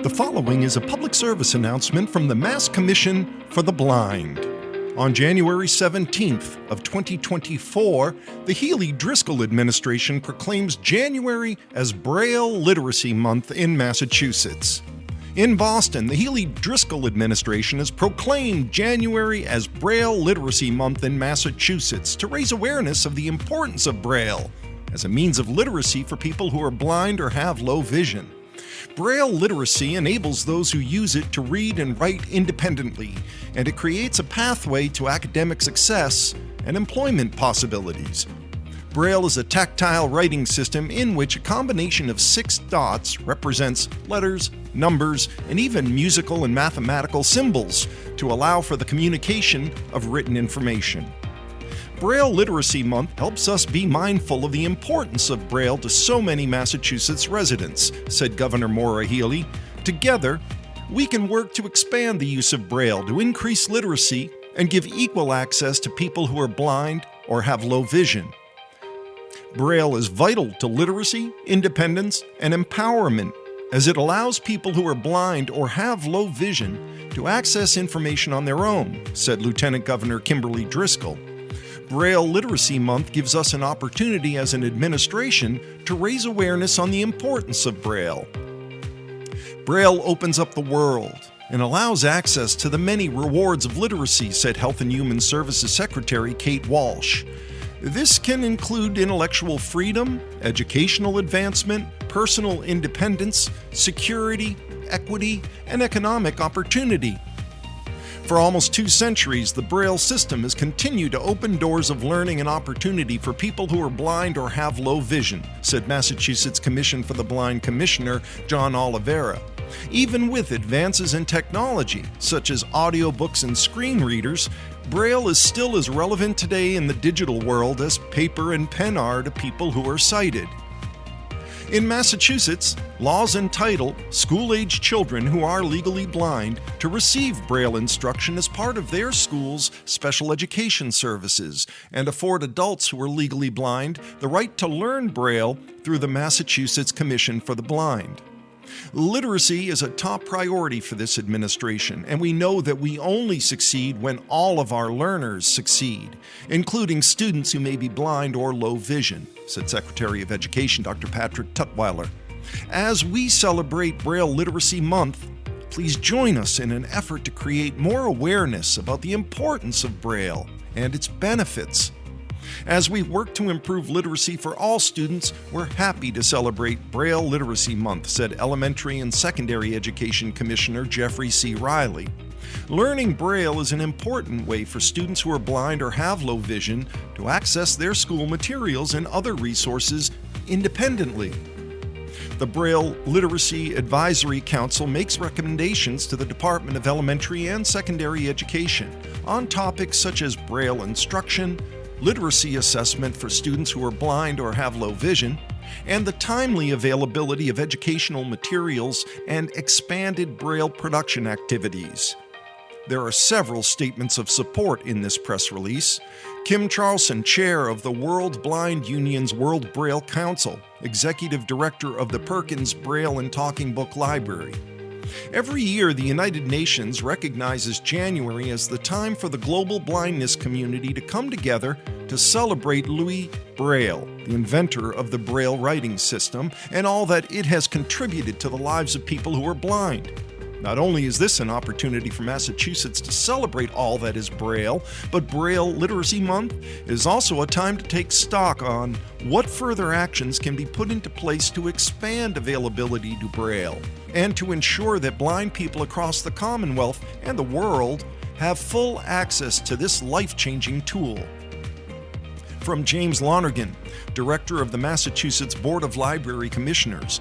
The following is a public service announcement from the Mass Commission for the Blind. On January 17th of 2024, the Healey-Driscoll Administration proclaims January as Braille Literacy Month in Massachusetts. In Boston, the Healey-Driscoll Administration has proclaimed January as Braille Literacy Month in Massachusetts to raise awareness of the importance of Braille as a means of literacy for people who are blind or have low vision. Braille literacy enables those who use it to read and write independently, and it creates a pathway to academic success and employment possibilities. Braille is a tactile writing system in which a combination of 6 dots represents letters, numbers, and even musical and mathematical symbols to allow for the communication of written information. Braille Literacy Month helps us be mindful of the importance of Braille to so many Massachusetts residents, said Governor Maura Healey. Together, we can work to expand the use of Braille to increase literacy and give equal access to people who are blind or have low vision. Braille is vital to literacy, independence, and empowerment, as it allows people who are blind or have low vision to access information on their own, said Lieutenant Governor Kimberly Driscoll. Braille Literacy Month gives us an opportunity as an administration to raise awareness on the importance of Braille. Braille opens up the world and allows access to the many rewards of literacy, said Health and Human Services Secretary Kate Walsh. This can include intellectual freedom, educational advancement, personal independence, security, equity, and economic opportunity. For almost 2 centuries, the Braille system has continued to open doors of learning and opportunity for people who are blind or have low vision, said Massachusetts Commission for the Blind Commissioner John Oliveira. Even with advances in technology, such as audiobooks and screen readers, Braille is still as relevant today in the digital world as paper and pen are to people who are sighted. In Massachusetts, laws entitle school-age children who are legally blind to receive Braille instruction as part of their school's special education services and afford adults who are legally blind the right to learn Braille through the Massachusetts Commission for the Blind. Literacy is a top priority for this administration, and we know that we only succeed when all of our learners succeed, including students who may be blind or low vision, said Secretary of Education Dr. Patrick Tutwiler. As we celebrate Braille Literacy Month, please join us in an effort to create more awareness about the importance of Braille and its benefits. As we work to improve literacy for all students, we're happy to celebrate Braille Literacy Month, said Elementary and Secondary Education Commissioner Jeffrey C. Riley. Learning Braille is an important way for students who are blind or have low vision to access their school materials and other resources independently. The Braille Literacy Advisory Council makes recommendations to the Department of Elementary and Secondary Education on topics such as Braille instruction, literacy assessment for students who are blind or have low vision, and the timely availability of educational materials and expanded Braille production activities. There are several statements of support in this press release. Kim Charlson, chair of the World Blind Union's World Braille Council, executive director of the Perkins Braille and Talking Book Library. Every year, the United Nations recognizes January as the time for the global blindness community to come together to celebrate Louis Braille, the inventor of the Braille writing system, and all that it has contributed to the lives of people who are blind. Not only is this an opportunity for Massachusetts to celebrate all that is Braille, but Braille Literacy Month is also a time to take stock on what further actions can be put into place to expand availability to Braille and to ensure that blind people across the Commonwealth and the world have full access to this life-changing tool. From James Lonergan, Director of the Massachusetts Board of Library Commissioners,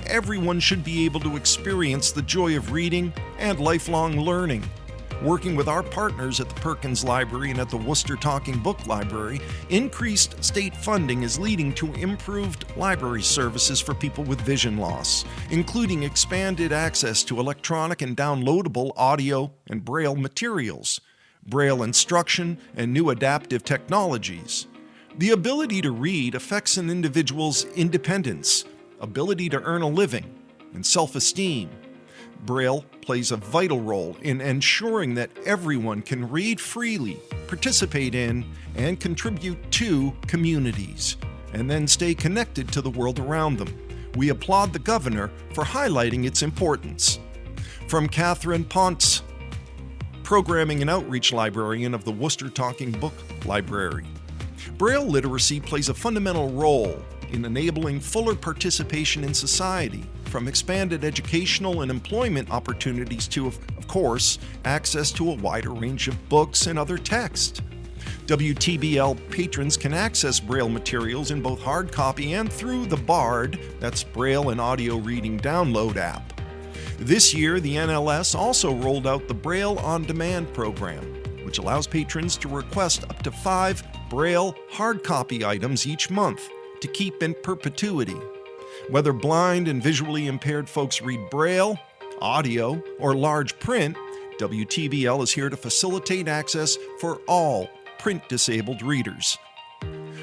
everyone should be able to experience the joy of reading and lifelong learning. Working with our partners at the Perkins Library and at the Worcester Talking Book Library, increased state funding is leading to improved library services for people with vision loss, including expanded access to electronic and downloadable audio and Braille materials, Braille instruction, and new adaptive technologies. The ability to read affects an individual's independence, ability to earn a living, and self-esteem. Braille plays a vital role in ensuring that everyone can read freely, participate in, and contribute to communities, and then stay connected to the world around them. We applaud the governor for highlighting its importance. From Catherine Ponce, Programming and Outreach Librarian of the Worcester Talking Book Library. Braille literacy plays a fundamental role in enabling fuller participation in society, from expanded educational and employment opportunities to, of course, access to a wider range of books and other text. WTBL patrons can access Braille materials in both hard copy and through the BARD, that's Braille and Audio Reading Download app. This year, the NLS also rolled out the Braille On Demand program, which allows patrons to request up to 5 Braille hard copy items each month to keep in perpetuity. Whether blind and visually impaired folks read Braille, audio, or large print, WTBL is here to facilitate access for all print-disabled readers.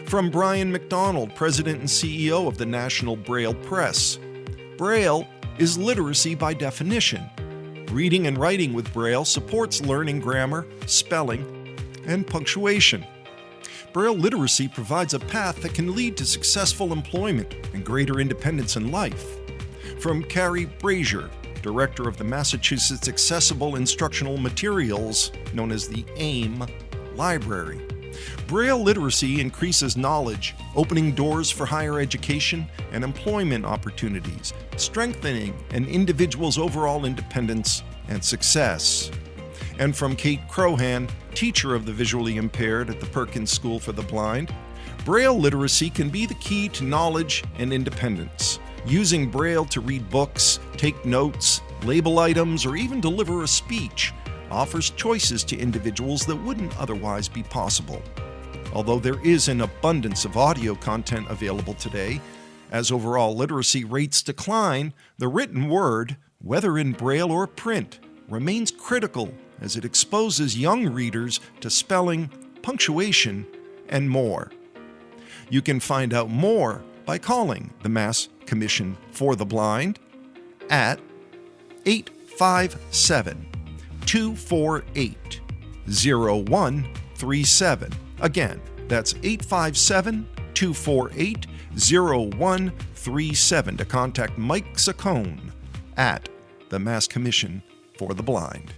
From Brian McDonald, President and CEO of the National Braille Press, Braille is literacy by definition. Reading and writing with Braille supports learning grammar, spelling, and punctuation. Braille literacy provides a path that can lead to successful employment and greater independence in life. From Carrie Brazier, Director of the Massachusetts Accessible Instructional Materials, known as the AIM Library, Braille literacy increases knowledge, opening doors for higher education and employment opportunities, strengthening an individual's overall independence and success. And from Kate Crohan, teacher of the visually impaired at the Perkins School for the Blind, Braille literacy can be the key to knowledge and independence. Using Braille to read books, take notes, label items, or even deliver a speech offers choices to individuals that wouldn't otherwise be possible. Although there is an abundance of audio content available today, as overall literacy rates decline, the written word, whether in Braille or print, remains critical as it exposes young readers to spelling, punctuation, and more. You can find out more by calling the Mass Commission for the Blind at 857-248-0137. Again, that's 857-248-0137 to contact Mike Saccone at the Mass Commission for the Blind.